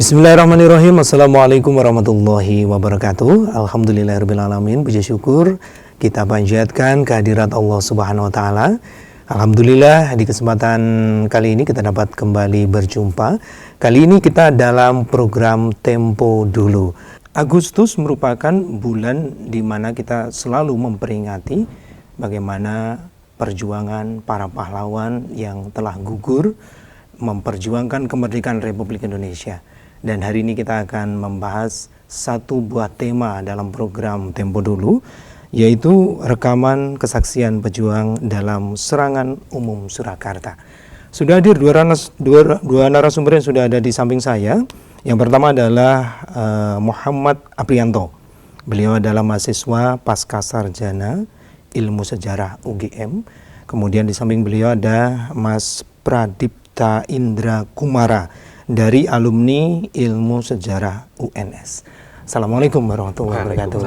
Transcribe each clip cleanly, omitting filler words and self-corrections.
Bismillahirrahmanirrahim. Assalamualaikum warahmatullahi wabarakatuh. Alhamdulillahirrahmanirrahim. Puji syukur kita panjatkan kehadirat Allah Subhanahu wa Ta'ala. Alhamdulillah, di kesempatan kali ini kita dapat kembali berjumpa. Kali ini kita dalam program Tempo Dulu. Agustus merupakan bulan di mana kita selalu memperingati bagaimana perjuangan para pahlawan yang telah gugur memperjuangkan kemerdekaan Republik Indonesia. Dan hari ini kita akan membahas satu buah tema dalam program Tempo Dulu, yaitu rekaman kesaksian pejuang dalam serangan umum Surakarta. Sudah hadir dua narasumber yang sudah ada di samping saya. Yang pertama adalah Muhammad Aprianto. Beliau adalah mahasiswa Pasca Sarjana Ilmu Sejarah UGM. Kemudian di samping beliau ada Mas Pradipta Indra Kumara dari alumni Ilmu Sejarah UNS. Assalamualaikum warahmatullahi wabarakatuh.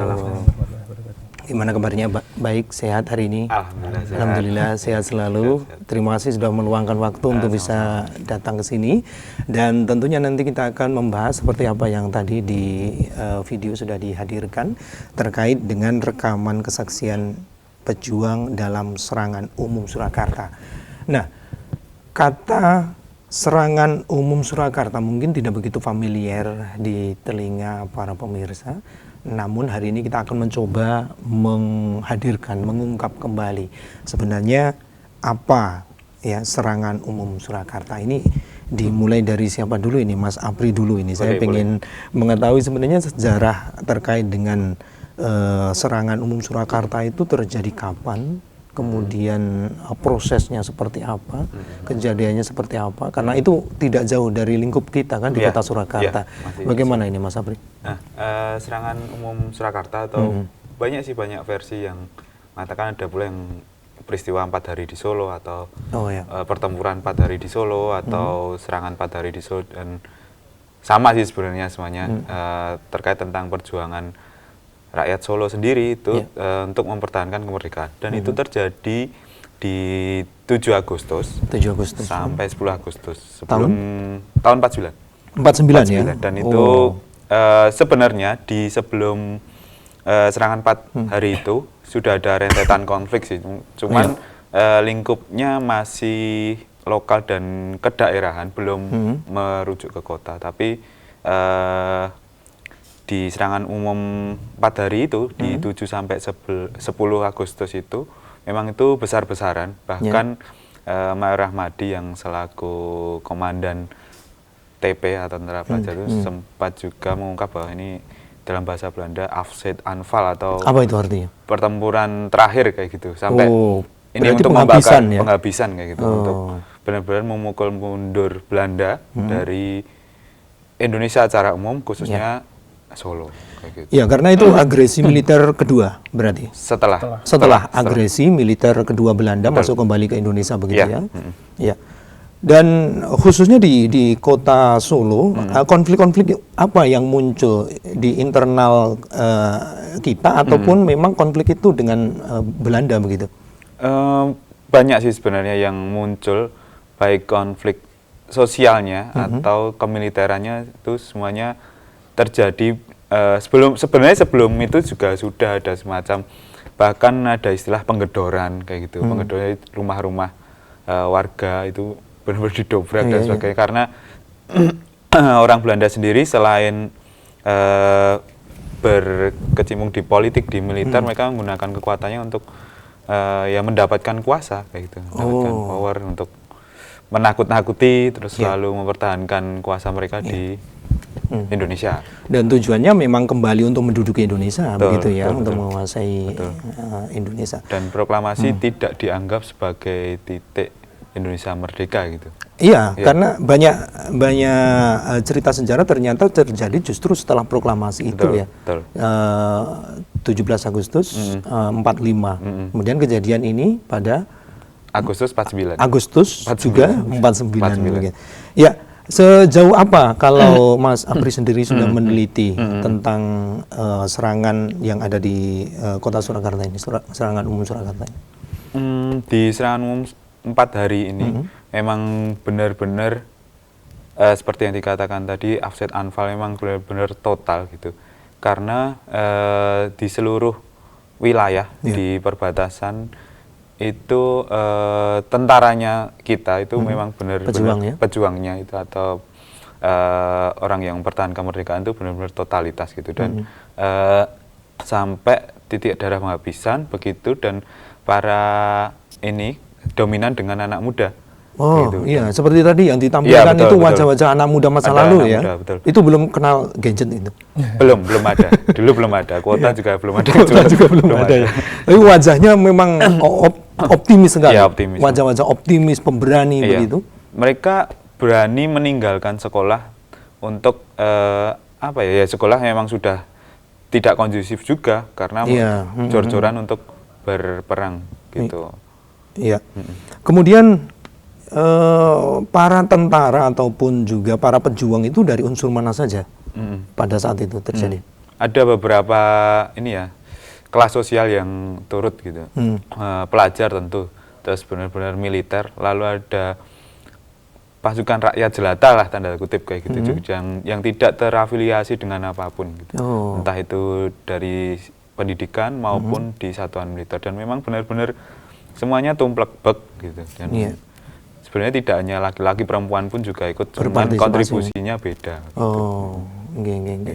Gimana kabarnya? Baik, sehat hari ini? Alhamdulillah sehat selalu. Terima kasih sudah meluangkan waktu untuk bisa datang ke sini. Dan tentunya nanti kita akan membahas seperti apa yang tadi di video sudah dihadirkan terkait dengan rekaman kesaksian pejuang dalam serangan umum Surakarta. Nah, kata serangan umum Surakarta mungkin tidak begitu familiar di telinga para pemirsa. Namun hari ini kita akan mencoba mengungkap kembali sebenarnya apa ya serangan umum Surakarta ini. Dimulai dari siapa dulu ini, Mas Apri dulu ini. Saya ingin mengetahui sebenarnya sejarah terkait dengan serangan umum Surakarta itu terjadi kapan, kemudian prosesnya seperti apa, kejadiannya seperti apa, karena itu tidak jauh dari lingkup kita kan di kota Surakarta. Bagaimana ini Mas Apri? Nah, serangan umum Surakarta atau banyak versi yang mengatakan ada pula yang peristiwa 4 hari di Solo atau pertempuran 4 hari di Solo atau serangan 4 hari di Solo, dan sama sih sebenarnya semuanya terkait tentang perjuangan rakyat Solo sendiri itu untuk mempertahankan kemerdekaan, dan itu terjadi di 7 Agustus sampai 10 Agustus sebelum tahun 49 ya. Dan itu sebenarnya di sebelum serangan 4 hari itu sudah ada rentetan konflik sih, cuman lingkupnya masih lokal dan kedaerahan, belum merujuk ke kota. Tapi di serangan umum 4 hari itu, di 7 sampai 10 Agustus itu, memang itu besar-besaran. Bahkan Mayor Rahmadi yang selaku komandan TP atau Tentara Pelajar itu sempat juga mengungkap bahwa ini dalam bahasa Belanda Afzet Aanval atau apa itu artinya? Pertempuran terakhir kayak gitu. Sampai ini untuk membakar penghabisan kayak gitu, untuk benar-benar memukul mundur Belanda dari Indonesia secara umum, khususnya Solo kayak gitu. Ya, karena itu agresi militer kedua berarti. Setelah agresi militer kedua Belanda masuk kembali ke Indonesia begitu ya. Ya. Dan khususnya di kota Solo, konflik-konflik apa yang muncul di internal kita ataupun memang konflik itu dengan Belanda begitu? Banyak sih sebenarnya yang muncul, baik konflik sosialnya atau kemiliterannya, itu semuanya terjadi sebelum itu juga sudah ada semacam, bahkan ada istilah penggedoran kayak gitu. Penggedoran rumah-rumah warga itu benar-benar didobrak dan sebagainya, karena orang Belanda sendiri selain berkecimpung di politik, di militer, mereka menggunakan kekuatannya untuk mendapatkan kuasa kayak gitu, mendapatkan power untuk menakut-nakuti, terus selalu mempertahankan kuasa mereka di Indonesia. Dan tujuannya memang kembali untuk menduduki Indonesia, begitu ya, untuk menguasai Indonesia. Dan proklamasi tidak dianggap sebagai titik Indonesia merdeka gitu. Iya, karena banyak cerita sejarah ternyata terjadi justru setelah proklamasi itu ya. 17 Agustus 45. Kemudian kejadian ini pada Agustus 49. Agustus 49. Juga 49. Ya, sejauh apa kalau Mas Apri sendiri sudah meneliti tentang serangan yang ada di kota Surakarta ini, serangan umum Surakarta ini? Di serangan umum 4 hari ini memang benar-benar seperti yang dikatakan tadi, afset anfal memang benar-benar total gitu. Karena di seluruh wilayah di perbatasan itu tentaranya kita itu memang benar-benar pejuangnya itu atau orang yang mempertahankan kemerdekaan itu benar-benar totalitas gitu, dan sampai titik darah penghabisan begitu, dan para ini dominan dengan anak muda. Oh gitu. iya, seperti tadi yang ditampilkan itu wajah-wajah anak muda masa lalu ya. Betul. Itu belum kenal gadget itu. Belum ada. Dulu belum ada. Kuota juga belum ada. Kuota juga belum ada ya. Tapi wajahnya memang optimis sekali. Ya, optimis. Wajah-wajah optimis, pemberani begitu. Mereka berani meninggalkan sekolah untuk sekolah memang sudah tidak kondusif juga karena jor-joran untuk berperang gitu. Iya. Kemudian para tentara ataupun juga para pejuang itu dari unsur mana saja pada saat itu terjadi? Ada beberapa kelas sosial yang turut gitu. Pelajar tentu, terus benar-benar militer, lalu ada pasukan rakyat jelata lah tanda kutip kayak gitu, yang tidak terafiliasi dengan apapun gitu. Entah itu dari pendidikan maupun di satuan militer, dan memang benar-benar semuanya tumplek bek gitu. Dan sebenarnya tidak hanya laki-laki, perempuan pun juga ikut, cuman kontribusinya beda. Gitu.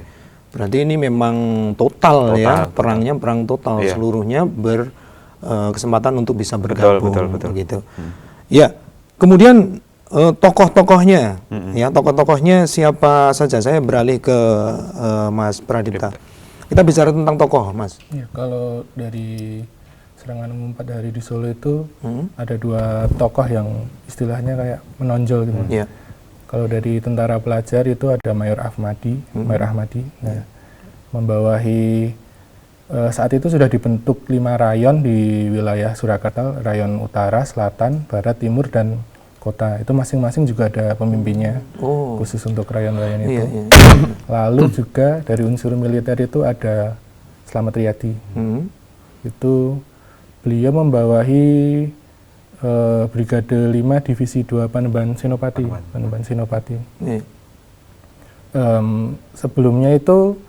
Berarti ini memang total ya, perangnya perang total, seluruhnya berkesempatan untuk bisa bergabung. Betul. Gitu. Ya, kemudian tokoh-tokohnya, tokoh-tokohnya siapa saja? Saya beralih ke Mas Pradipta. Kita bicara tentang tokoh, Mas. Ya, kalau dari serangan umum pada hari di Solo itu ada dua tokoh yang istilahnya kayak menonjol gitu. Kalau dari tentara pelajar itu ada Mayor Ahmadi. Nah, membawahi saat itu sudah dibentuk 5 rayon di wilayah Surakarta, rayon utara, selatan, barat, timur, dan kota. Itu masing-masing juga ada pemimpinnya khusus untuk rayon-rayon itu. Lalu juga dari unsur militer itu ada Slamet Riyadi. Itu beliau membawahi Brigade 5 Divisi 2 Panembahan Senopati. Sebelumnya itu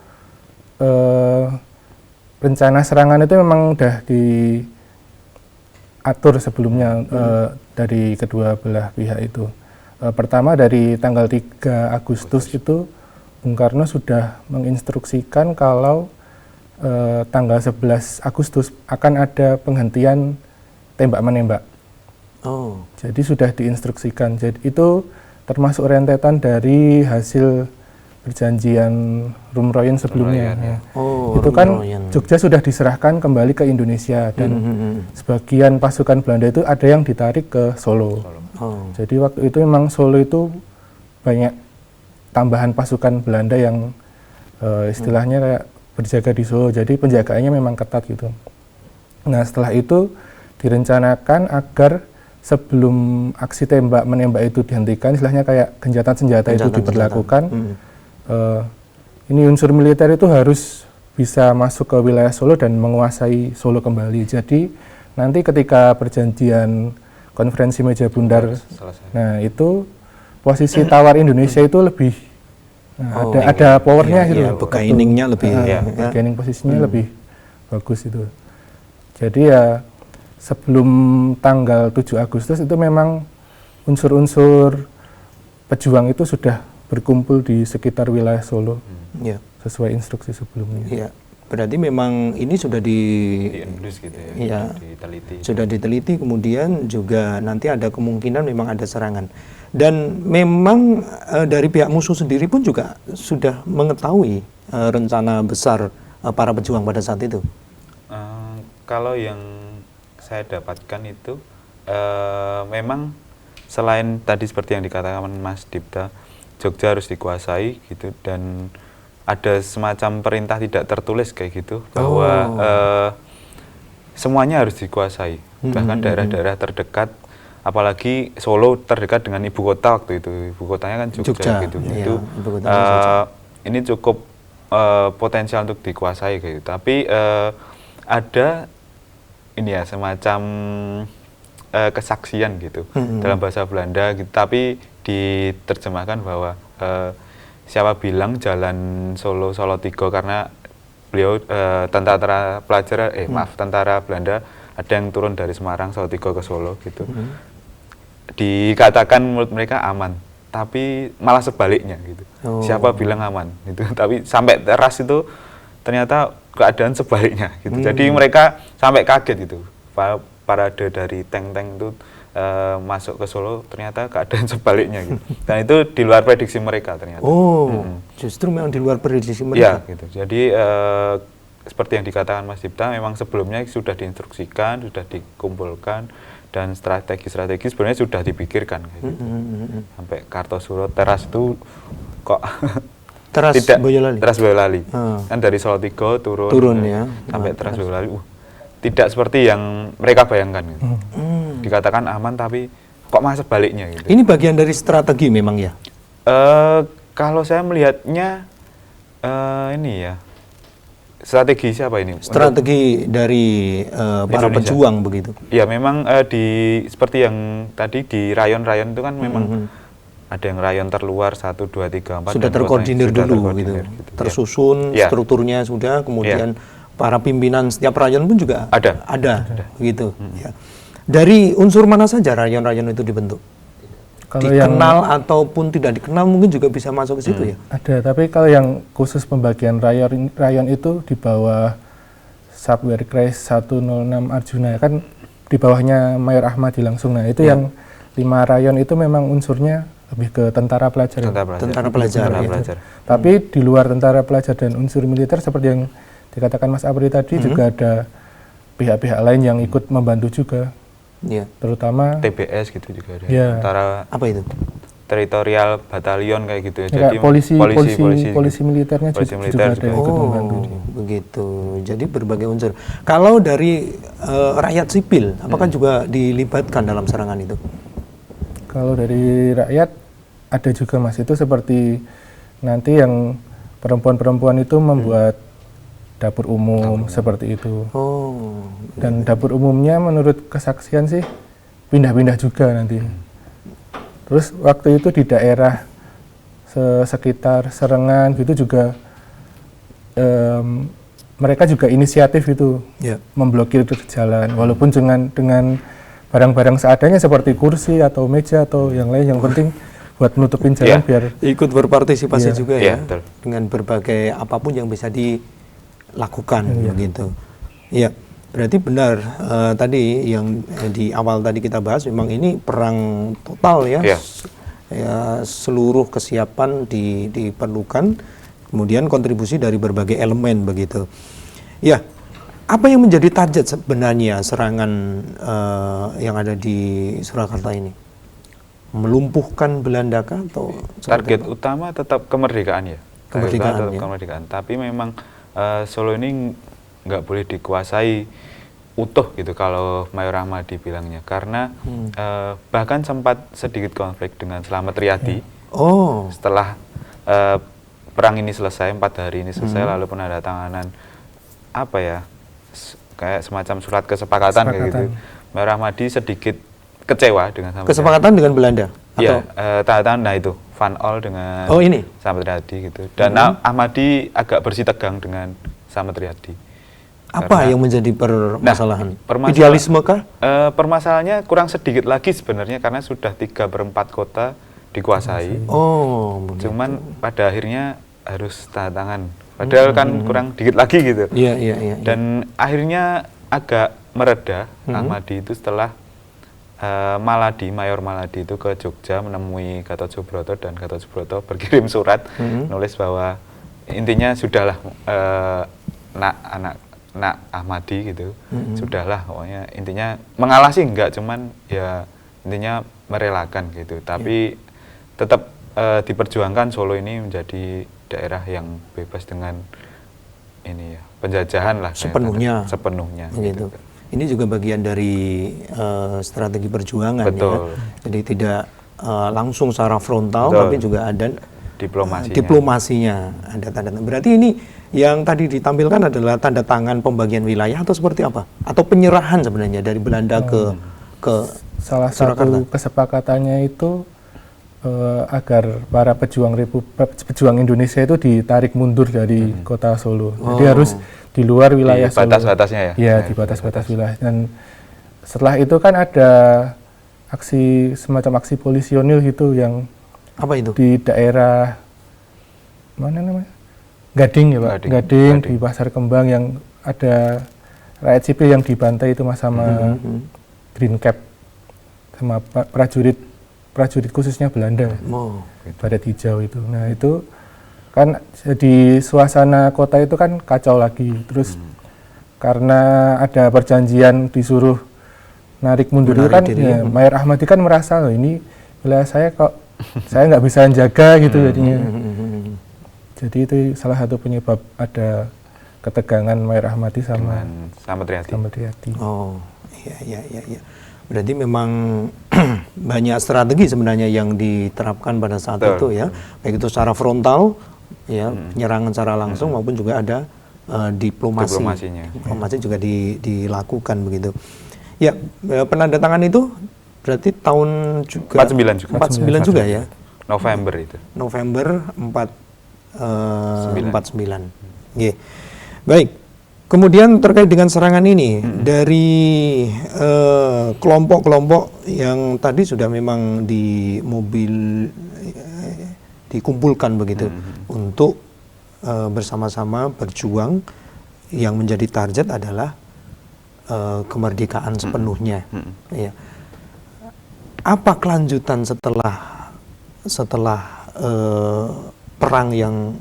rencana serangan itu memang udah diatur sebelumnya dari kedua belah pihak itu. Pertama dari tanggal 3 Agustus itu Bung Karno sudah menginstruksikan kalau tanggal 11 Agustus akan ada penghentian tembak-menembak. Jadi sudah diinstruksikan. Jadi itu termasuk rentetan dari hasil perjanjian Rumroyen sebelumnya. Itu kan Jogja sudah diserahkan kembali ke Indonesia, dan sebagian pasukan Belanda itu ada yang ditarik ke Solo. Jadi waktu itu memang Solo itu banyak tambahan pasukan Belanda yang istilahnya kayak berjaga di Solo, jadi penjagaannya memang ketat gitu. Nah, setelah itu direncanakan agar sebelum aksi tembak menembak itu dihentikan, istilahnya kayak gencatan senjata itu diberlakukan. Ini unsur militer itu harus bisa masuk ke wilayah Solo dan menguasai Solo kembali. Jadi nanti ketika perjanjian konferensi meja bundar, nah itu posisi tawar Indonesia itu lebih ada powernya gitu. Bargainingnya lebih. Bargaining posisinya lebih bagus itu. Jadi ya sebelum tanggal 7 Agustus itu memang unsur-unsur pejuang itu sudah berkumpul di sekitar wilayah Solo. Sesuai instruksi sebelumnya. Berarti memang ini sudah diendus gitu ya, diteliti. Sudah diteliti, kemudian juga nanti ada kemungkinan memang ada serangan. Dan memang dari pihak musuh sendiri pun juga sudah mengetahui rencana besar para pejuang pada saat itu. Kalau yang saya dapatkan itu memang selain tadi seperti yang dikatakan Mas Dipta, Jogja harus dikuasai gitu, dan ada semacam perintah tidak tertulis kayak gitu bahwa semuanya harus dikuasai, bahkan daerah-daerah terdekat, apalagi Solo terdekat dengan ibu kota waktu itu, ibu kotanya kan Jogja gitu. Ini cukup potensial untuk dikuasai gitu. Tapi ada ini ya semacam kesaksian gitu dalam bahasa Belanda gitu, tapi diterjemahkan bahwa siapa bilang jalan Solo Salatiga, karena beliau tentara pelajar tentara Belanda ada yang turun dari Semarang Salatiga ke Solo gitu. Dikatakan menurut mereka aman, tapi malah sebaliknya gitu. Siapa bilang aman gitu. Tapi sampai teras itu ternyata keadaan sebaliknya gitu. Jadi mereka sampai kaget gitu. Parade dari tank-tank itu masuk ke Solo ternyata keadaan sebaliknya gitu. Dan itu di luar prediksi mereka ternyata. Justru memang di luar prediksi mereka. Ya gitu. Jadi seperti yang dikatakan Mas Dipta, memang sebelumnya sudah diinstruksikan, sudah dikumpulkan, dan strategi-strategi sebenarnya sudah dipikirkan gitu. Sampai Kartosuro teras itu kok Teras Boyolali. Teras Boyolali. Kan dari Salatiga turun ya sampai Teras Boyolali. Tidak seperti yang mereka bayangkan gitu. Dikatakan aman tapi kok malah sebaliknya gitu. Ini bagian dari strategi memang ya? Kalau saya melihatnya ini ya, strategi siapa ini? Strategi dari para Indonesia. pejuang begitu. Ya memang seperti yang tadi di rayon-rayon itu kan memang ada yang rayon terluar 1, 2, 3, 4. Sudah terkoordinir dulu gitu. Tersusun strukturnya sudah, kemudian para pimpinan setiap rayon pun juga ada. Gitu. Ya. Dari unsur mana saja rayon-rayon itu dibentuk? Kalau dikenal ataupun tidak dikenal mungkin juga bisa masuk ke situ ya? Ada, tapi kalau yang khusus pembagian rayon itu di bawah Subwerkreis 106 Arjuna, kan di bawahnya Mayor Ahmadi langsung. Nah itu yang 5 rayon itu memang unsurnya lebih ke tentara pelajar. Tentara pelajar. Tapi di luar tentara pelajar dan unsur militer seperti yang dikatakan Mas Apri tadi juga ada pihak-pihak lain yang ikut membantu juga. Terutama TBS gitu juga ada. Tentara apa itu? Teritorial Batalion kayak gitu ya. Jadi polisi militernya juga ada yang ikut membantu. Begitu. Jadi berbagai unsur. Kalau dari rakyat sipil, apakah juga dilibatkan dalam serangan itu? Kalau dari rakyat ada juga Mas, itu seperti nanti yang perempuan-perempuan itu membuat dapur umum seperti itu. Dan dapur umumnya menurut kesaksian sih pindah-pindah juga nanti. Terus waktu itu di daerah sekitar Serengan gitu juga mereka juga inisiatif itu memblokir jalan, walaupun dengan barang-barang seadanya seperti kursi atau meja atau yang lain, yang penting buat nutupin jalan biar ikut berpartisipasi juga ya, dengan berbagai apapun yang bisa dilakukan begitu. Ya, berarti benar tadi yang di awal tadi kita bahas, memang ini perang total ya. Seluruh kesiapan diperlukan, kemudian kontribusi dari berbagai elemen begitu. Ya. Apa yang menjadi target sebenarnya serangan yang ada di Surakarta ini? Melumpuhkan Belanda kah atau target utama tetap kemerdekaan ya? Kemerdekaan. Tapi memang Solo ini nggak boleh dikuasai utuh gitu kalau Mayor Ahmadi bilangnya, karena bahkan sempat sedikit konflik dengan Slamet Riyadi. Setelah perang ini selesai, 4 hari ini selesai, lalu penandatanganan apa ya, kayak semacam surat kesepakatan kayak gitu. Mayor Ahmadi sedikit kecewa dengan kesepakatan dengan Belanda. Iya, tanda itu Van Ol dengan Slamet Riyadi gitu. Dan Ahmadi agak bersih tegang dengan Slamet Riyadi. Apa yang menjadi permasalahan? Idealisme kah? Permasalahannya kurang sedikit lagi sebenarnya, karena sudah 3/4 kota dikuasai. Cuman pada akhirnya harus tanda tangan. Padahal kan kurang dikit lagi gitu. Dan akhirnya agak mereda Ahmadi itu setelah Mayor Maladi itu ke Jogja menemui Gatot Subroto, dan Gatot Subroto berkirim surat nulis bahwa intinya sudahlah nak Ahmadi gitu, sudahlah pokoknya, intinya mengalah sih enggak, cuman ya intinya merelakan gitu. Tapi tetap diperjuangkan Solo ini menjadi daerah yang bebas dengan ini ya, penjajahan lah sepenuhnya gitu. Ini juga bagian dari strategi perjuangan ya. Jadi tidak langsung secara frontal, tapi juga ada diplomasinya. Ada tanda. Berarti ini yang tadi ditampilkan adalah tanda tangan pembagian wilayah atau seperti apa? Atau penyerahan sebenarnya dari Belanda ke salah Surakarta? Satu kesepakatannya itu agar para pejuang Indonesia itu ditarik mundur dari kota Solo. Jadi harus di luar wilayah Solo. Di batas-batasnya ya? Ya, di batas-batas wilayah. Dan setelah itu kan ada semacam aksi polisionil gitu yang Apa itu? di daerah mana namanya? Gading ya Pak, Gading di Pasar Kembang yang ada rakyat sipil yang dibantai itu sama Green Cap sama prajurit khususnya Belanda, baret hijau itu. Nah itu kan jadi suasana kota itu kan kacau lagi. Terus karena ada perjanjian disuruh narik mundur itu kan, ya, Mayor Ahmadi kan merasa loh ini wilayah saya kok saya nggak bisa jaga gitu jadinya. Jadi itu salah satu penyebab ada ketegangan Mayor Ahmadi sama Triati. Oh, iya. Berarti memang banyak strategi sebenarnya yang diterapkan pada saat itu ya. Baik itu secara frontal, ya, penyerangan secara langsung maupun juga ada diplomasinya. Diplomasi juga dilakukan begitu. Ya, penandatangan itu berarti tahun juga 49 juga ya. November itu. November 49. Yeah. Baik. Kemudian terkait dengan serangan ini dari kelompok-kelompok yang tadi sudah memang di mobil dikumpulkan begitu untuk bersama-sama berjuang, yang menjadi target adalah kemerdekaan sepenuhnya. Ya. Apa kelanjutan setelah perang yang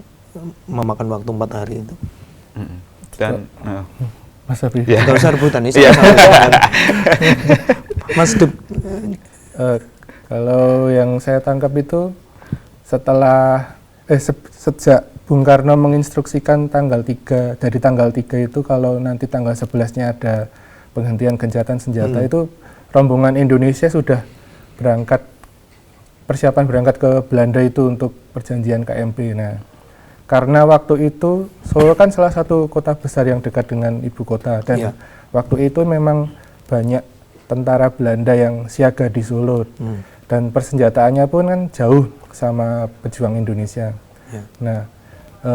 memakan waktu 4 hari itu? Dan Mas Abi, nggak usah rebutan nih. Mas Dub. Kalau yang saya tangkap itu sejak Bung Karno menginstruksikan dari tanggal 3 itu kalau nanti tanggal 11-nya ada penghentian gencatan senjata, itu rombongan Indonesia sudah persiapan berangkat ke Belanda itu untuk perjanjian KMP. Nah, karena waktu itu Solo kan salah satu kota besar yang dekat dengan ibu kota, dan waktu itu memang banyak tentara Belanda yang siaga di Solo, dan persenjataannya pun kan jauh sama pejuang Indonesia. Nah,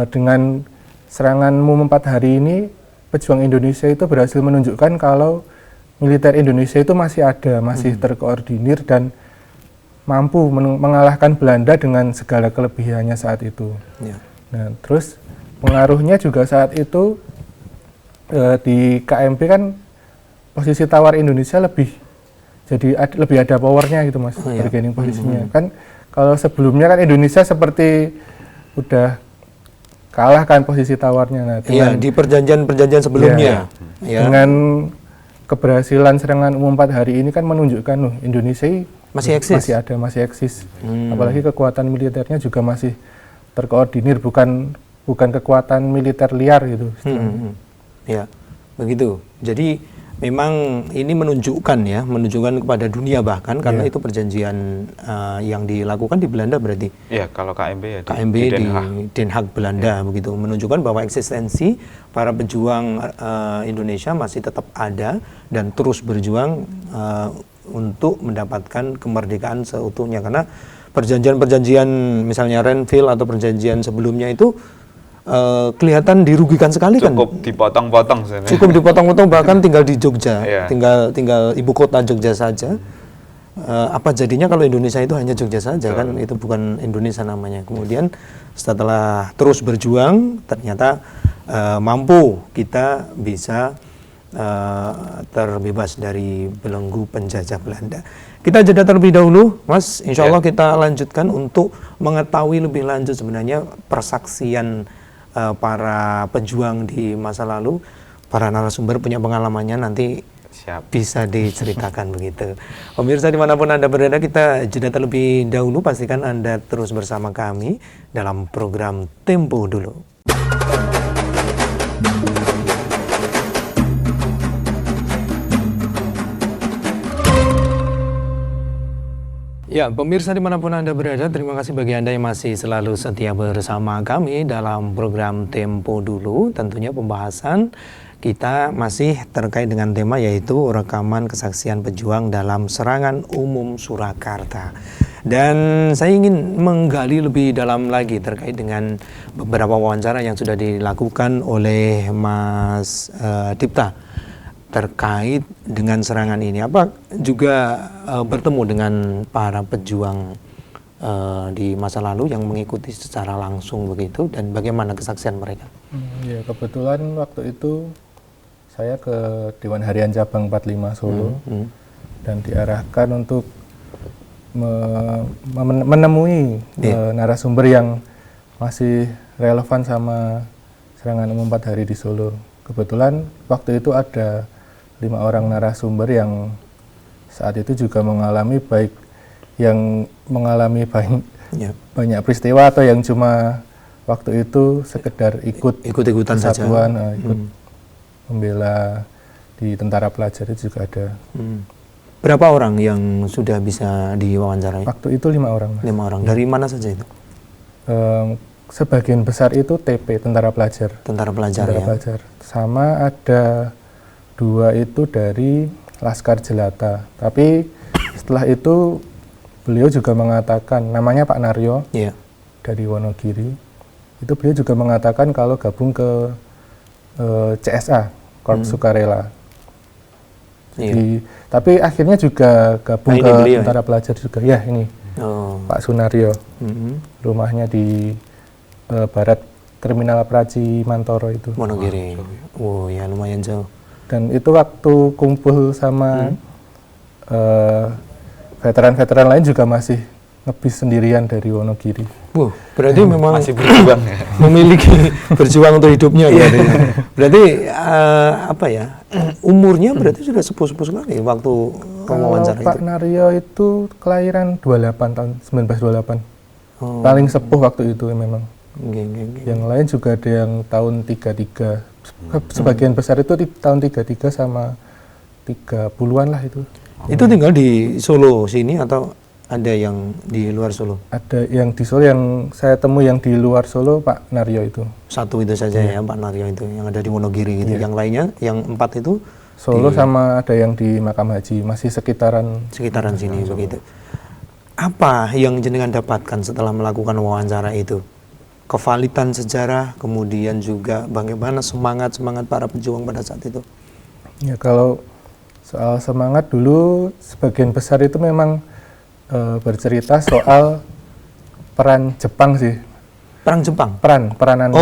dengan serangan 4 hari ini, pejuang Indonesia itu berhasil menunjukkan kalau militer Indonesia itu masih ada, masih terkoordinir dan mampu mengalahkan Belanda dengan segala kelebihannya saat itu. Nah, terus pengaruhnya juga saat itu di KMP kan posisi tawar Indonesia lebih ada powernya gitu Mas, bargaining posisinya. Kan kalau sebelumnya kan Indonesia seperti udah kalah kan posisi tawarnya. Nah, di perjanjian sebelumnya. Dengan keberhasilan serangan 4 hari ini kan menunjukkan Indonesia masih eksis. Apalagi kekuatan militernya juga masih terkoordinir, bukan kekuatan militer liar gitu. Ya, begitu. Jadi memang ini menunjukkan kepada dunia bahkan karena itu perjanjian yang dilakukan di Belanda berarti. Iya, kalau KMB di Den Haag Belanda begitu, menunjukkan bahwa eksistensi para pejuang Indonesia masih tetap ada dan terus berjuang untuk mendapatkan kemerdekaan seutuhnya, karena perjanjian-perjanjian misalnya Renville atau perjanjian sebelumnya itu kelihatan dirugikan sekali. Cukup dipotong-potong sebenarnya. Cukup dipotong-potong, bahkan tinggal di Jogja, tinggal ibu kota Jogja saja. Apa jadinya kalau Indonesia itu hanya Jogja saja? Kan itu bukan Indonesia namanya. Kemudian setelah terus berjuang, ternyata mampu kita bisa terbebas dari belenggu penjajah Belanda. Kita jeda terlebih dahulu, Mas. Insya Allah kita lanjutkan untuk mengetahui lebih lanjut sebenarnya persaksian para pejuang di masa lalu. Para narasumber punya pengalamannya, nanti bisa diceritakan begitu. Pemirsa dimanapun Anda berada, kita jeda terlebih dahulu. Pastikan Anda terus bersama kami dalam program Tempo Dulu. Ya, pemirsa dimanapun Anda berada, terima kasih bagi Anda yang masih selalu setia bersama kami dalam program Tempo Dulu. Tentunya pembahasan kita masih terkait dengan tema, yaitu rekaman kesaksian pejuang dalam serangan umum Surakarta. Dan saya ingin menggali lebih dalam lagi terkait dengan beberapa wawancara yang sudah dilakukan oleh Mas Dipta terkait dengan serangan ini. Apa juga bertemu dengan para pejuang di masa lalu yang mengikuti secara langsung begitu, dan bagaimana kesaksian mereka? Ya, kebetulan waktu itu saya ke Dewan Harian Cabang 45 Solo dan diarahkan untuk menemui narasumber yang masih relevan sama serangan umum 4 hari di Solo. Kebetulan waktu itu ada 5 orang narasumber yang saat itu juga mengalami baik yang mengalami banyak peristiwa atau yang cuma waktu itu sekedar ikut-ikutan saja, ikut membela di tentara pelajar itu juga ada. Berapa orang yang sudah bisa diwawancarai? Waktu itu 5 orang. Mas. 5 orang. Dari mana saja itu? Sebagian besar itu TP, tentara pelajar. Tentara pelajar. Sama ada 2 itu dari Laskar Jelata. Tapi setelah itu beliau juga mengatakan, namanya Pak Naryo dari Wonogiri. Itu beliau juga mengatakan kalau gabung ke CSA, Korps Sukarela. Jadi, tapi akhirnya juga gabung ke tentara pelajar juga. Ya ini Pak Sunaryo. Rumahnya di barat Terminal Praci Mantoro itu. Wonogiri. Oh ya, lumayan jauh. Dan itu waktu kumpul sama veteran-veteran lain juga masih ngebis sendirian dari Wonogiri. Wow, berarti memang masih berjuang ya. Memiliki berjuang untuk hidupnya berarti. Berarti apa ya? Umurnya berarti sudah sepuh-sepuh sekali waktu wawancara itu. Pak Naryo itu kelahiran 28 tahun 1928. Paling sepuh waktu itu memang. Yang lain juga ada yang tahun 33. Sebagian besar itu di tahun 33 sama 30-an lah itu. Itu tinggal di Solo sini atau ada yang di luar Solo? Ada yang di Solo, yang saya temui yang di luar Solo Pak Naryo itu. Satu itu saja ya Pak Naryo itu yang ada di Wonogiri gitu. Yang lainnya, yang 4 itu Solo sama ada yang di Makam Haji, masih sekitaran sini begitu. Apa yang jenengan dapatkan setelah melakukan wawancara itu? Kevalitan sejarah, kemudian juga bagaimana semangat para pejuang pada saat itu? Ya, kalau soal semangat dulu sebagian besar itu memang bercerita soal peran Jepang sih. Perang Jepang? Peranan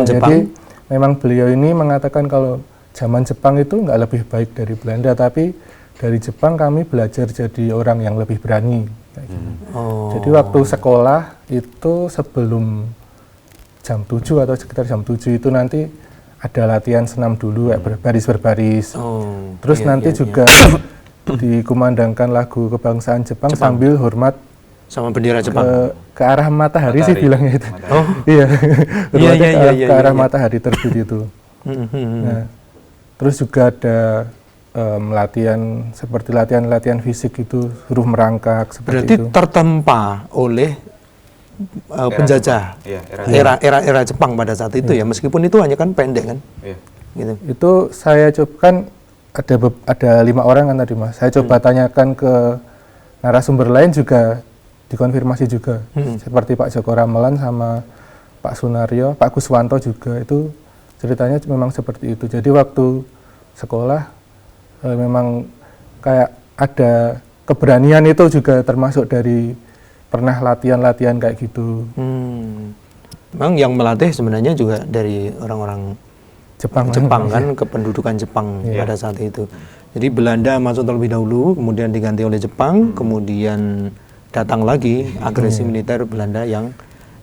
Jepang. Jadi memang beliau ini mengatakan kalau zaman Jepang itu nggak lebih baik dari Belanda, tapi dari Jepang kami belajar jadi orang yang lebih berani. Jadi waktu sekolah itu sebelum jam 7 atau sekitar jam 7 itu nanti ada latihan senam dulu, berbaris-berbaris. Terus nanti juga dikumandangkan lagu kebangsaan Jepang sambil hormat sama bendera Jepang ke arah matahari sih bilangnya itu. Ke arah matahari terbit itu. Nah, terus juga ada latihan seperti latihan fisik itu, suruh merangkak seperti berarti itu. Tertempa oleh penjajah era Jepang pada saat itu ya, meskipun itu hanya kan pendek kan. Gitu. Itu saya coba kan ada 5 orang kan tadi Mas. Saya coba tanyakan ke narasumber lain juga dikonfirmasi juga. Seperti Pak Joko Ramelan sama Pak Sunaryo, Pak Kuswanto juga itu ceritanya memang seperti itu. Jadi waktu sekolah memang kayak ada keberanian itu juga termasuk dari pernah latihan kayak gitu. Memang yang melatih sebenarnya juga dari orang-orang Jepang kan, kependudukan Jepang pada saat itu. Jadi Belanda masuk terlebih dahulu, kemudian diganti oleh Jepang, kemudian datang lagi agresi militer Belanda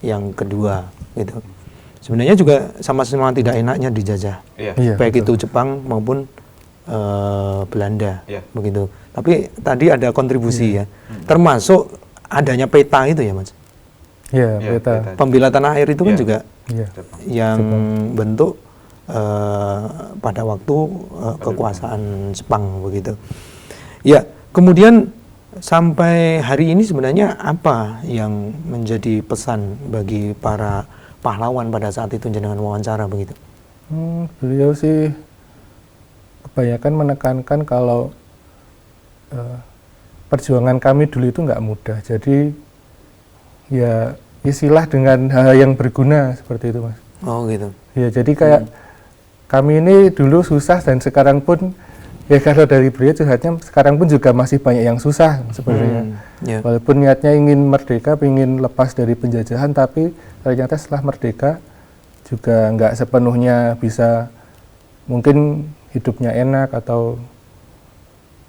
yang kedua gitu. Sebenarnya juga sama-sama tidak enaknya dijajah, baik itu Jepang maupun Belanda, begitu. Tapi tadi ada kontribusi ya, termasuk adanya peta itu ya Mas. Iya, peta. Pembela tanah air itu kan juga yang Jepang. bentuk pada waktu kekuasaan Jepang begitu. Ya, kemudian sampai hari ini sebenarnya apa yang menjadi pesan bagi para pahlawan pada saat itu jenengan wawancara begitu? Beliau sih kebanyakan menekankan kalau perjuangan kami dulu itu nggak mudah. Jadi ya isilah dengan hal yang berguna seperti itu, Mas. Oh gitu. Ya, jadi kayak kami ini dulu susah dan sekarang pun ya kalau dari beliau curhatnya sekarang pun juga masih banyak yang susah sebenarnya. Yeah. Walaupun niatnya ingin merdeka, ingin lepas dari penjajahan, tapi ternyata setelah merdeka juga nggak sepenuhnya bisa mungkin hidupnya enak atau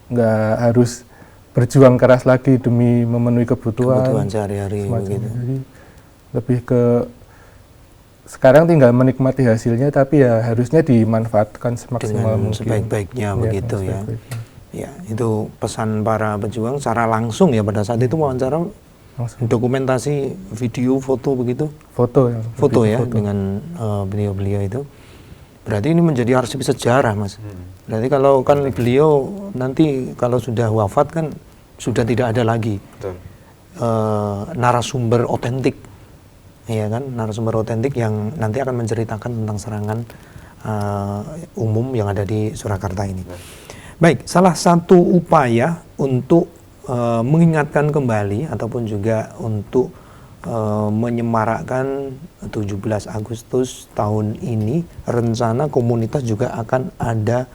nggak harus berjuang keras lagi demi memenuhi kebutuhan sehari-hari begitu. Jadi lebih ke sekarang tinggal menikmati hasilnya, tapi ya harusnya dimanfaatkan semaksimal mungkin. Sebaik-baiknya begitu ya. Ya, itu pesan para pejuang secara langsung ya pada saat itu wawancara dokumentasi video foto begitu. Foto ya dengan beliau-beliau itu. Berarti ini menjadi arsip sejarah, Mas. Berarti kalau kan beliau nanti kalau sudah wafat kan sudah tidak ada lagi narasumber otentik, ya kan, narasumber otentik yang nanti akan menceritakan tentang serangan umum yang ada di Surakarta ini. Baik, salah satu upaya untuk mengingatkan kembali ataupun juga untuk menyemarakkan 17 Agustus tahun ini, rencana komunitas juga akan ada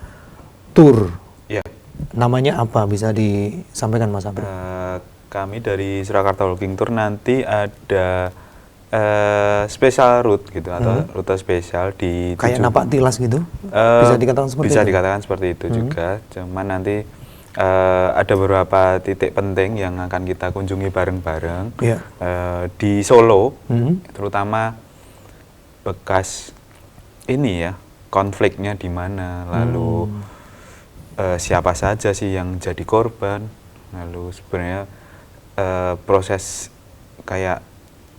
tour. Ya. Namanya apa? Bisa disampaikan, Mas Abri? Kami dari Surakarta Walking Tour nanti ada special route gitu atau rute spesial di kayak napak tilas gitu? Bisa dikatakan seperti itu? Bisa dikatakan seperti itu juga. Cuman nanti ada beberapa titik penting yang akan kita kunjungi bareng-bareng di Solo, terutama bekas ini ya, konfliknya di mana, lalu siapa saja sih yang jadi korban, lalu sebenarnya proses kayak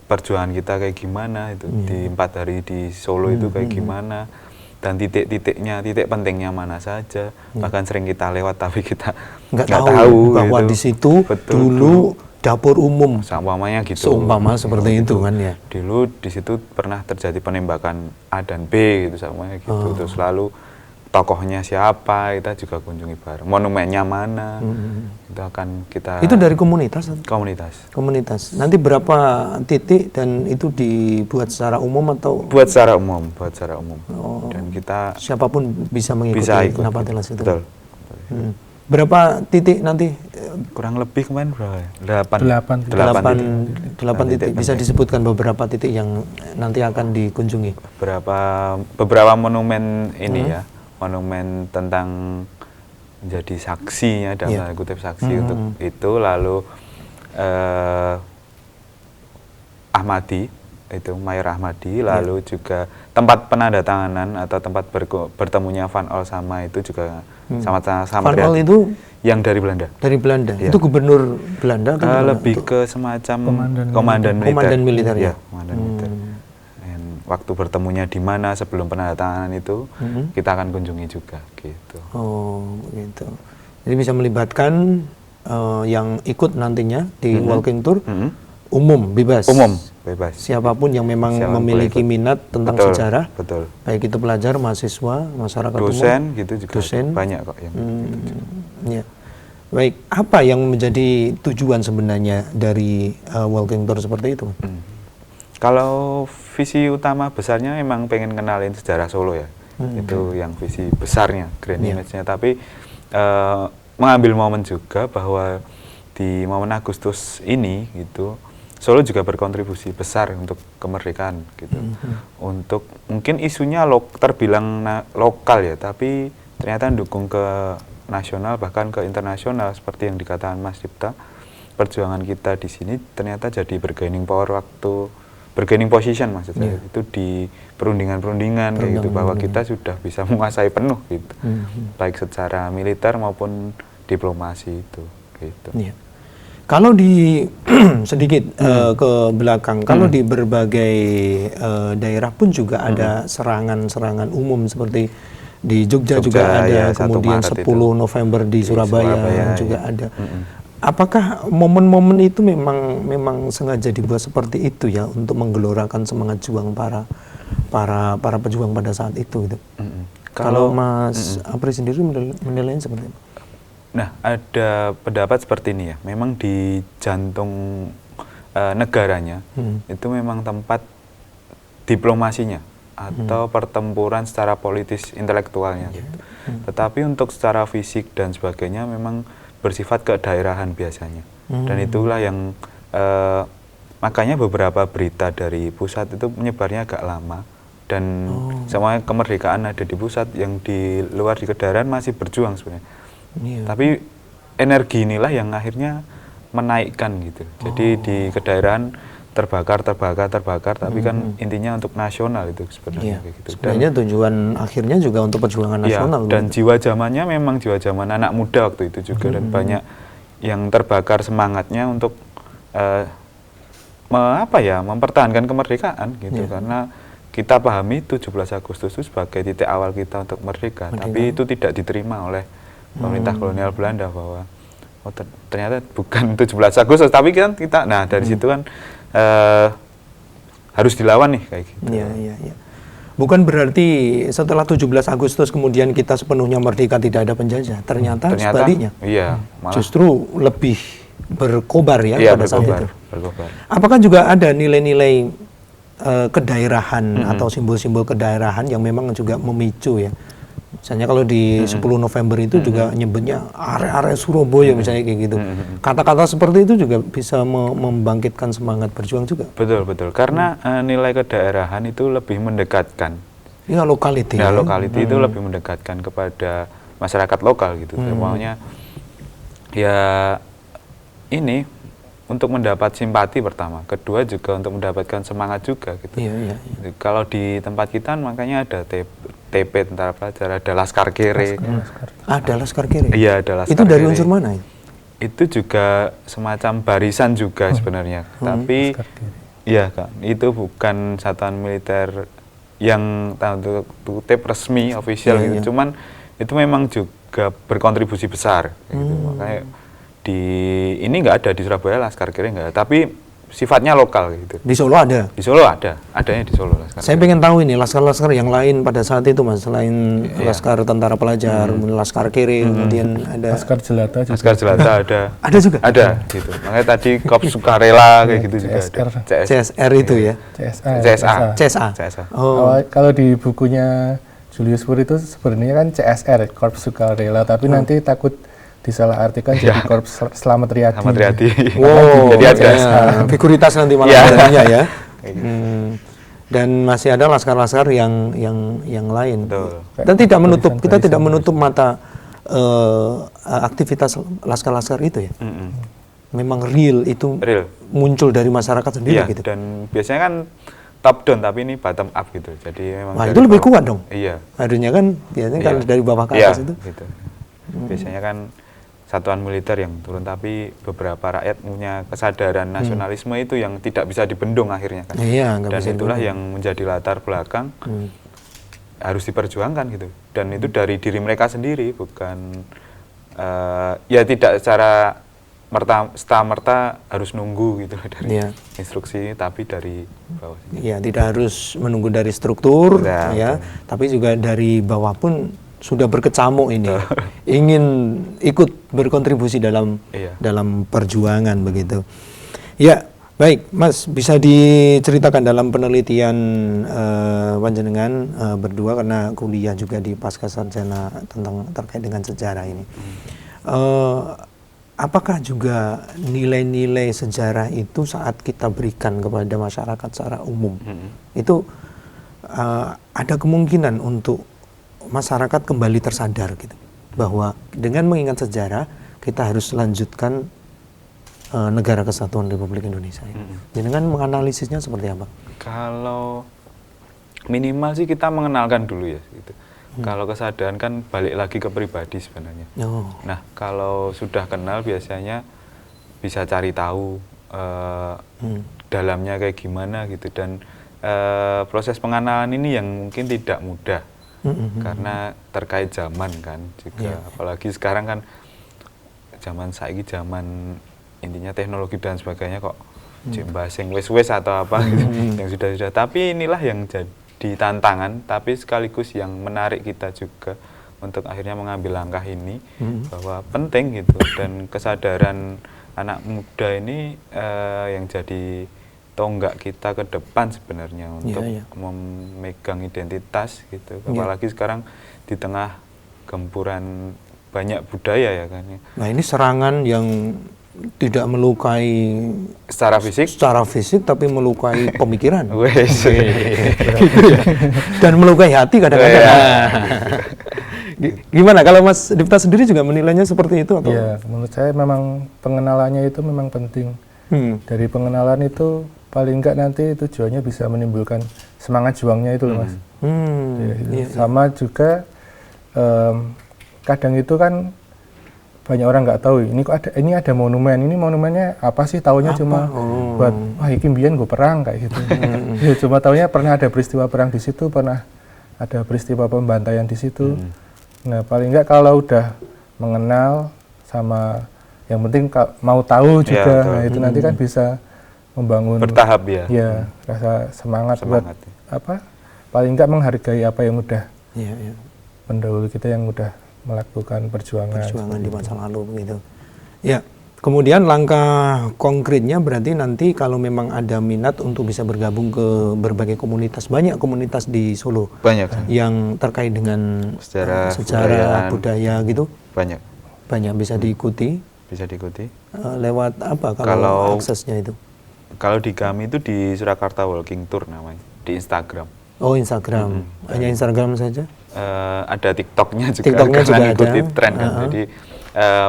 perjuangan kita kayak gimana itu di 4 hari di Solo itu kayak gimana, dan titik-titiknya, titik pentingnya mana saja, bahkan sering kita lewat tapi kita nggak tahu bahwa gitu. Di situ dulu dapur umum, seumpamanya gitu, seumpama seperti itu kan ya. Dulu di situ pernah terjadi penembakan A dan B gitu, seumpamanya gitu. Terus lalu tokohnya siapa, kita juga kunjungi bareng. Monumennya mana, itu akan kita. Itu dari komunitas? Komunitas. Nanti berapa titik dan itu dibuat secara umum atau? Buat secara umum. Dan kita siapapun bisa mengikuti napak tilas itu. Betul. Berapa titik nanti? Kurang lebih kemarin berapa? 8 titik. Bisa disebutkan beberapa titik yang nanti akan dikunjungi? Beberapa monumen ini ya. Monumen tentang menjadi saksinya dalam tanda kutip saksi untuk itu, lalu Ahmadi itu Mayor Ahmadi, lalu juga tempat penandatanganan atau tempat bertemunya Van Ol sama itu juga sama Van Ol itu yang dari Belanda. Ya. Itu gubernur Belanda kan? Lebih ke semacam komandan militer. Ya, komandan militer. Waktu bertemunya di mana sebelum penandatanganan itu kita akan kunjungi juga gitu. Oh, begitu. Jadi bisa melibatkan yang ikut nantinya di walking tour umum, bebas. Siapapun yang memang memiliki minat tentang sejarah. Betul. Baik itu pelajar, mahasiswa, masyarakat dosen umum, gitu juga banyak kok yang gitu. Ya. Baik, apa yang menjadi tujuan sebenarnya dari walking tour seperti itu? Kalau visi utama besarnya memang pengen kenalin sejarah Solo ya, itu yang visi besarnya, grand image-nya. Tapi mengambil momen juga bahwa di momen Agustus ini gitu, Solo juga berkontribusi besar untuk kemerdekaan gitu. Untuk mungkin isunya terbilang lokal ya, tapi ternyata mendukung ke nasional bahkan ke internasional seperti yang dikatakan Mas Dipta. Perjuangan kita di sini ternyata jadi bargaining power bargaining position maksudnya itu di perundingan-perundingan kayak gitu, bahwa kita sudah bisa menguasai penuh gitu, baik secara militer maupun diplomasi itu gitu. Kalau di sedikit ke belakang, kalau di berbagai daerah pun juga ada serangan-serangan umum seperti di Jogja juga ada, kemudian 10 November di Surabaya juga ada. Apakah momen-momen itu memang sengaja dibuat seperti itu ya untuk menggelorakan semangat juang para pejuang pada saat itu gitu? Kalau Mas Apri sendiri menilainya seperti apa? Nah, ada pendapat seperti ini ya. Memang di jantung negaranya itu memang tempat diplomasinya atau pertempuran secara politis intelektualnya. Gitu. Tetapi untuk secara fisik dan sebagainya memang bersifat kedaerahan biasanya. Dan itulah yang makanya beberapa berita dari pusat itu menyebarnya agak lama. Dan semua kemerdekaan ada di pusat, yang di luar di kedaerahan masih berjuang sebenarnya. Tapi energi inilah yang akhirnya menaikkan gitu. Jadi di kedaerahan terbakar, tapi kan intinya untuk nasional itu sebenarnya kayak gitu. Sebenarnya tujuan akhirnya juga untuk perjuangan nasional. Dan jiwa zamannya memang jiwa zaman anak muda waktu itu juga, dan banyak yang terbakar semangatnya untuk mempertahankan kemerdekaan gitu. Karena kita pahami 17 Agustus itu sebagai titik awal kita untuk merdeka. Tapi itu tidak diterima oleh pemerintah kolonial Belanda bahwa ternyata bukan 17 Agustus, tapi kan kita, nah dari situ kan harus dilawan nih kayak gitu. Bukan berarti setelah 17 Agustus kemudian kita sepenuhnya merdeka, tidak ada penjajah. Ternyata sebaliknya. Justru lebih berkobar ya pada saat itu. Berkobar. Apakah juga ada nilai-nilai kedaerahan atau simbol-simbol kedaerahan yang memang juga memicu ya? Misalnya kalau di 10 November itu juga nyebutnya area-area Surabaya misalnya kayak gitu. Kata-kata seperti itu juga bisa membangkitkan semangat berjuang juga. Betul. Karena nilai kedaerahan itu lebih mendekatkan. Ya, lokality. Ya, lokality itu lebih mendekatkan kepada masyarakat lokal gitu. Maunya ya ini untuk mendapat simpati pertama, kedua juga untuk mendapatkan semangat juga gitu. Kalau di tempat kita makanya ada TP Tentara Pelajar, ada Laskar Kere. Ada Laskar Kere? Iya, ada Laskar Itu dari Kere. unsur mana? Itu juga semacam barisan juga sebenarnya. Tapi iya kan, itu bukan satuan militer yang tanda kutip resmi, official gitu. Cuman itu memang juga berkontribusi besar gitu. Makanya ini nggak ada di Surabaya, Laskar Kere nggak ada, tapi sifatnya lokal gitu. Di Solo ada? Di Solo adanya di Solo Laskar Kere. Saya pengen tahu ini laskar-laskar yang lain pada saat itu Mas, selain Laskar Tentara Pelajar, Laskar Kere, kemudian ada Laskar Jelata juga. Laskar Jelata ada. Ada juga? Ada gitu. Makanya tadi Korps Sukarela kayak gitu juga ada. CSR itu ya? CSA. Kalau di bukunya Julius Pur itu sebenarnya kan CSR, Korps Sukarela, tapi nanti takut disalahartikan jadi Korps Slamet Riyadi. Slamet Riyadi. Wow, jadi ada figuritas nanti malah adanya ya. Dan masih ada laskar-laskar yang lain. Dan kita tidak menutup mata aktivitas laskar-laskar itu ya. Memang real itu muncul dari masyarakat sendiri gitu. Dan biasanya kan top down, tapi ini bottom up gitu. Jadi memang itu lebih kuat dong. Iya. Harusnya kan biasanya kan dari bawah ke atas itu. Gitu. Biasanya kan satuan militer yang turun, tapi beberapa rakyat punya kesadaran nasionalisme itu yang tidak bisa dibendung akhirnya kan. Dan itulah yang menjadi latar belakang harus diperjuangkan gitu. Dan itu dari diri mereka sendiri, bukan ya tidak secara merta harus nunggu gitu dari instruksi, tapi dari bawah. Iya, tidak harus menunggu dari struktur ya, tapi juga dari bawah pun sudah berkecamuk ini, ingin ikut berkontribusi dalam perjuangan begitu. Ya, baik, Mas, bisa diceritakan dalam penelitian panjenengan berdua, karena kuliah juga di pasca sarjana terkait dengan sejarah ini. Apakah juga nilai-nilai sejarah itu saat kita berikan kepada masyarakat secara umum itu ada kemungkinan untuk masyarakat kembali tersadar gitu, bahwa dengan mengingat sejarah kita harus lanjutkan negara kesatuan Republik Indonesia ini. Dengan menganalisisnya seperti apa? Kalau minimal sih kita mengenalkan dulu ya gitu. Kalau kesadaran kan balik lagi ke pribadi sebenarnya. Nah, kalau sudah kenal biasanya bisa cari tahu dalamnya kayak gimana gitu, dan proses pengenalan ini yang mungkin tidak mudah. Karena terkait zaman kan juga, apalagi sekarang kan zaman saiki, zaman intinya teknologi dan sebagainya, kok bahasing wes atau apa gitu, yang sudah. Tapi inilah yang jadi tantangan, tapi sekaligus yang menarik kita juga untuk akhirnya mengambil langkah ini bahwa penting gitu, dan kesadaran anak muda ini yang jadi tonggak kita ke depan sebenarnya untuk memegang identitas gitu, apalagi sekarang di tengah gempuran banyak budaya ya kan. Nah ini serangan yang tidak melukai secara fisik tapi melukai pemikiran. Dan melukai hati kadang-kadang. Gimana kalau Mas Dipta sendiri juga menilainya seperti itu atau? Ya, menurut saya memang pengenalannya itu memang penting. Dari pengenalan itu paling enggak nanti tujuannya bisa menimbulkan semangat juangnya itu loh Mas. Sama juga kadang itu kan banyak orang nggak tahu ini ada monumen, ini monumennya apa sih, taunya cuma buat wah iki mbiyen gue perang kayak gitu. Ya, cuma taunya pernah ada peristiwa perang di situ, pernah ada peristiwa pembantaian di situ. Nah paling nggak kalau udah mengenal sama yang penting mau tahu juga, nah itu nanti kan bisa membangun bertahap ya rasa semangat buat paling nggak menghargai apa yang udah pendahulu kita yang udah melakukan perjuangan di masa lalu begitu. Ya, kemudian langkah konkretnya berarti nanti kalau memang ada minat untuk bisa bergabung ke berbagai komunitas, banyak komunitas di Solo. Banyak. Yang terkait dengan sejarah budaya gitu. Banyak bisa diikuti. Bisa diikuti. Lewat apa kalau aksesnya itu? Kalau di kami itu di Surakarta Walking Tour namanya, di Instagram. Oh Instagram, hanya Instagram saja? Ada TikToknya juga, karena ikuti tren kan. Jadi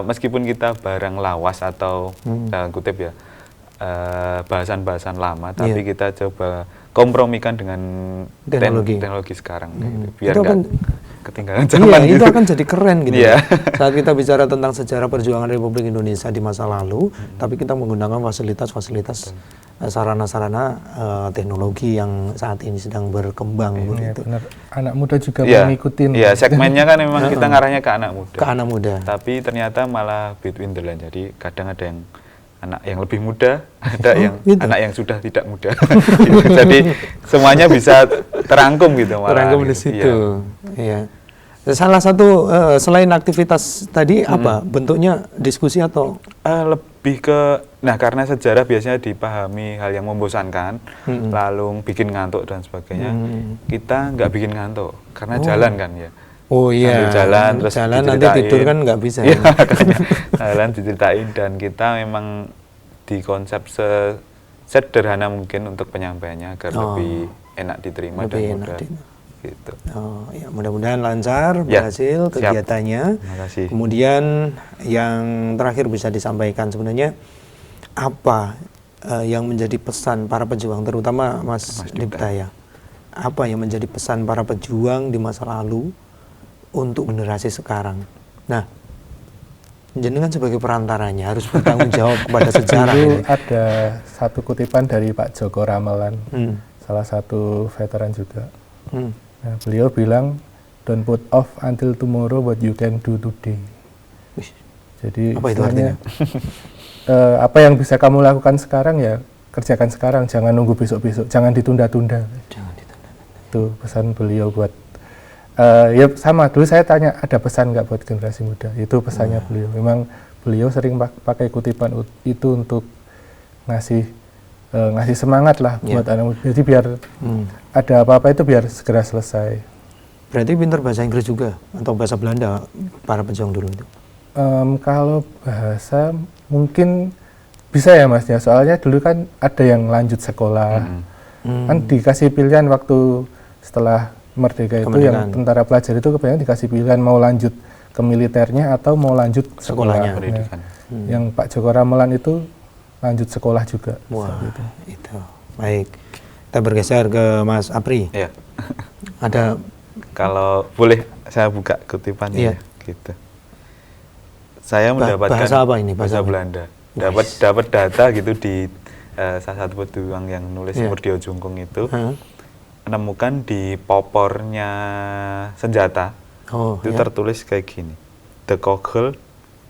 meskipun kita barang lawas atau dalam kutip ya bahasan-bahasan lama, tapi kita coba kompromikan dengan teknologi sekarang gitu, biar nggak ketinggalan zaman. Itu akan jadi keren gitu. Saat kita bicara tentang sejarah perjuangan Republik Indonesia di masa lalu, tapi kita menggunakan fasilitas-fasilitas sarana-sarana teknologi yang saat ini sedang berkembang begitu. Benar. Anak muda juga mengikuti. Iya, segmennya kan memang kita ngarahnya ke anak muda. Ke anak muda. Tapi ternyata malah between the line. Jadi kadang ada yang anak yang lebih muda, ada yang anak yang sudah tidak muda. Jadi semuanya bisa terangkum gitu malah. Terangkum di situ. Iya. Salah satu selain aktivitas tadi apa bentuknya, diskusi atau lebih ke karena sejarah biasanya dipahami hal yang membosankan, lalu bikin ngantuk dan sebagainya. Kita nggak bikin ngantuk karena jalan kan ya. Oh iya. Jalan terus nanti tidur kan nggak bisa. Iya, jalan diceritain, dan kita memang di konsep sederhana mungkin untuk penyampaiannya agar lebih enak diterima dan mudah. Gitu. Oh ya, mudah-mudahan lancar, berhasil kegiatannya. Terima kasih. Kemudian yang terakhir bisa disampaikan sebenarnya apa yang menjadi pesan para pejuang, terutama Mas Dipta ya. Apa yang menjadi pesan para pejuang di masa lalu untuk generasi sekarang? Nah, jenengan sebagai perantaranya harus bertanggung jawab kepada sejarah. Dulu ada satu kutipan dari Pak Joko Ramelan, salah satu veteran juga. Nah, beliau bilang, "Don't put off until tomorrow what you can do today." Jadi apa itu artinya? Apa yang bisa kamu lakukan sekarang ya kerjakan sekarang, jangan nunggu besok-besok, jangan ditunda-tunda. Itu pesan beliau buat ya sama. Dulu saya tanya ada pesan nggak buat generasi muda? Itu pesannya beliau. Memang beliau sering pakai kutipan itu untuk ngasih semangat lah buat anak muda. Jadi biar ada apa-apa itu biar segera selesai. Berarti pintar bahasa Inggris juga atau bahasa Belanda para pejuang dulu itu? Kalau bahasa mungkin bisa ya Mas ya. Soalnya dulu kan ada yang lanjut sekolah. Kan dikasih pilihan waktu setelah merdeka itu yang tentara pelajar itu kebanyakan dikasih pilihan mau lanjut ke militernya atau mau lanjut sekolahnya. Yang Pak Joko Ramelan itu lanjut sekolah juga. Wah, itu. Baik. Kita bergeser ke Mas Apri. Iya. Ada kalau boleh saya buka kutipannya gitu. Saya mendapatkan bahasa apa ini? Bahasa Belanda. Dapat data gitu di salah satu pejuang yang nulis Murdio Jungkung itu. Menemukan di popornya senjata itu tertulis kayak gini, "The kogel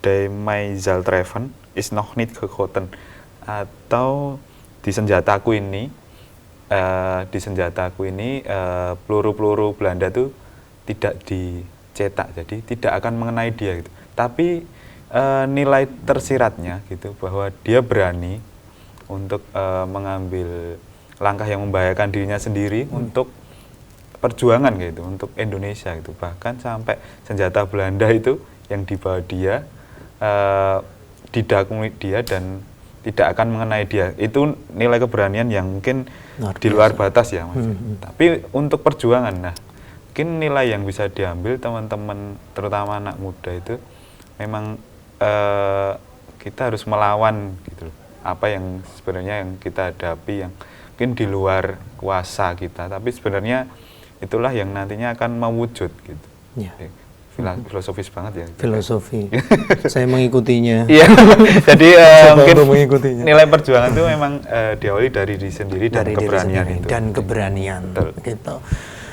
die mij zal treffen is nog niet gegoten," atau di senjataku ini peluru-peluru Belanda tuh tidak cetak, jadi tidak akan mengenai dia gitu. Tapi nilai tersiratnya gitu bahwa dia berani untuk mengambil langkah yang membahayakan dirinya sendiri untuk perjuangan gitu, untuk Indonesia gitu. Bahkan sampai senjata Belanda itu yang dibawa dia didakui dia dan tidak akan mengenai dia. Itu nilai keberanian yang mungkin di luar batas ya Mas. Tapi untuk perjuangan, nah mungkin nilai yang bisa diambil teman-teman terutama anak muda itu memang kita harus melawan gitu loh. Apa yang sebenarnya yang kita hadapi yang mungkin di luar kuasa kita, tapi sebenarnya itulah yang nantinya akan mewujud gitu. Ya. Filosofis banget ya. Filosofi. Saya mengikutinya. Iya. Jadi mungkin mengikutinya. Nilai perjuangan itu memang diawali dari diri sendiri dan Dari keberanian diri sendiri itu. dan keberanian. Betul. Gitu.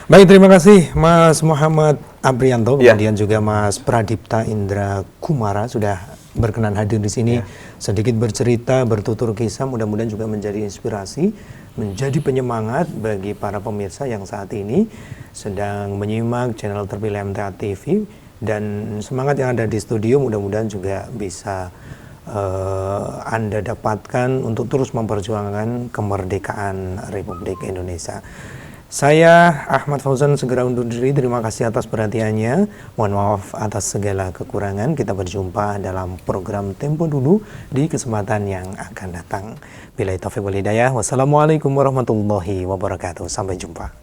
Baik, terima kasih Mas Muhammad Abrianto, kemudian juga Mas Pradipta Indra Kumara sudah berkenan hadir di sini, sedikit bercerita, bertutur kisah, mudah-mudahan juga menjadi inspirasi, menjadi penyemangat bagi para pemirsa yang saat ini sedang menyimak channel terpilih MTA TV, dan semangat yang ada di studio mudah-mudahan juga bisa Anda dapatkan untuk terus memperjuangkan kemerdekaan Republik Indonesia. Saya Ahmad Fauzan segera undur diri. Terima kasih atas perhatiannya. Mohon maaf atas segala kekurangan. Kita berjumpa dalam program Tempo Dulu di kesempatan yang akan datang. Billahi taufiq wal hidayah. Wassalamualaikum warahmatullahi wabarakatuh. Sampai jumpa.